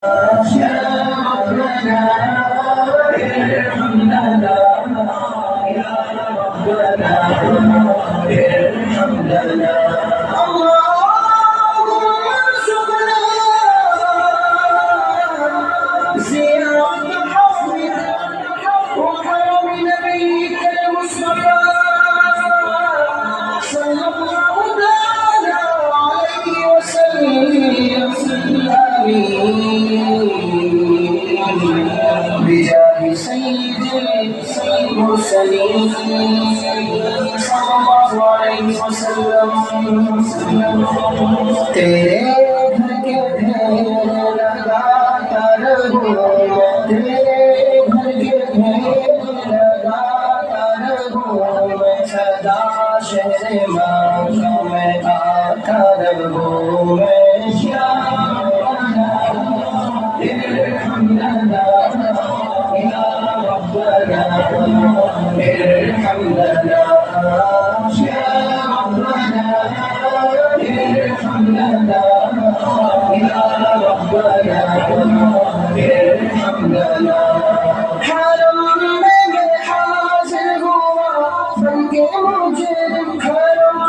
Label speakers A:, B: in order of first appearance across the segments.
A: يا ربنا ارحم لنا يا ربنا ارحم لنا اللهم ارزقنا زيارة حفظك وحرم نبيك المصطفى صلى الله تعالى عليه وسلم بجاه سيد المرسلين صلى الله عليه وسلم तेरे घर के ढेर लगाता रहूं तेरे घर के ढेर लगाता रहूं मैं सदा शहर मक्का में आता रहूं मैं ارحم لنا يا ربنا ارحم لنا يا ربنا ارحم لنا يا ربنا ارحم لنا حرم में हाजिर हुआ बन के मुजरिम حرم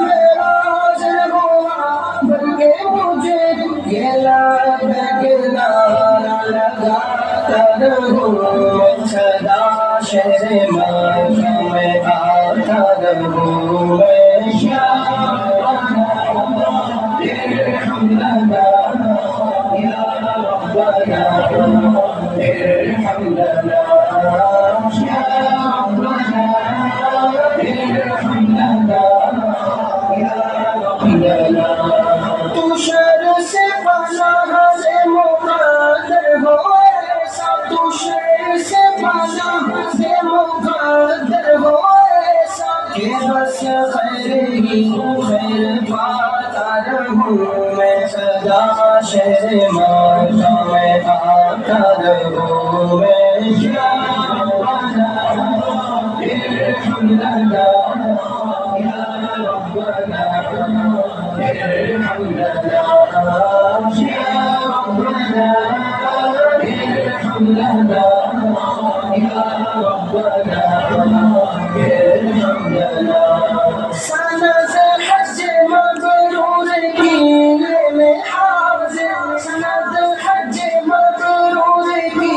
A: में हाजिर हुआ बन के मुजरिम ये लगाता रहूं सदा शहर मक्का में आता रहूं मैं ارحम لنا يا ربنا ارحم لنا يا ربنا ارحم لنا يا ربنا तू शर से पनाह से मुक़द्दर हो ऐसा तू शर से पनाह से मुक़द्दर हो ऐसा कि बस खैर ही खैर पाता रहूं मैं सदा शहर मक्का में आता रहूं मैं या रब्बना इरहम लना या रब्बना ارحم لنا يا ربنا ارحم لنا يا ربنا ارحم لنا سنة الحج مبرور की में हाजिर सनद हज मबरूर की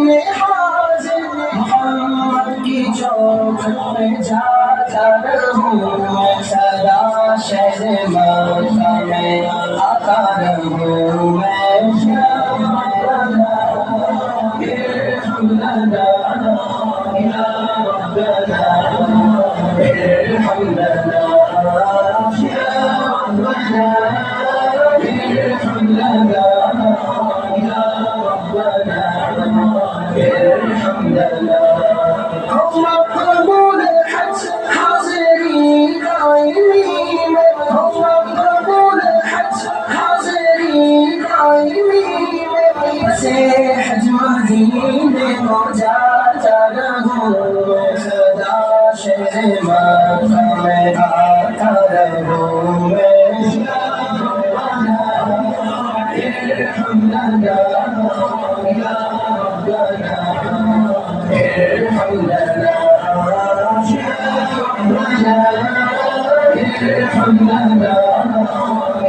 A: में हाजिर मोहम्मद की चौखट में जाता रहूं मैं सदा शहर मक्का में आता रहूं मैं ارحم لنا يا ربنا ارحم لنا يا ربنا ارحم لنا يا ربنا ارحم لنا هم قبول الحج حاضرين قائمين هم قبول الحج حاضرين قائمين से हज मदीने को जाता रहूं सदा शहर मक्का में आता रहूं मैं ارحم لنا يا ربنا ارحم لنا يا ربنا ارحم لنا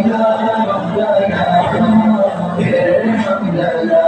A: يا ربنا ارحم لنا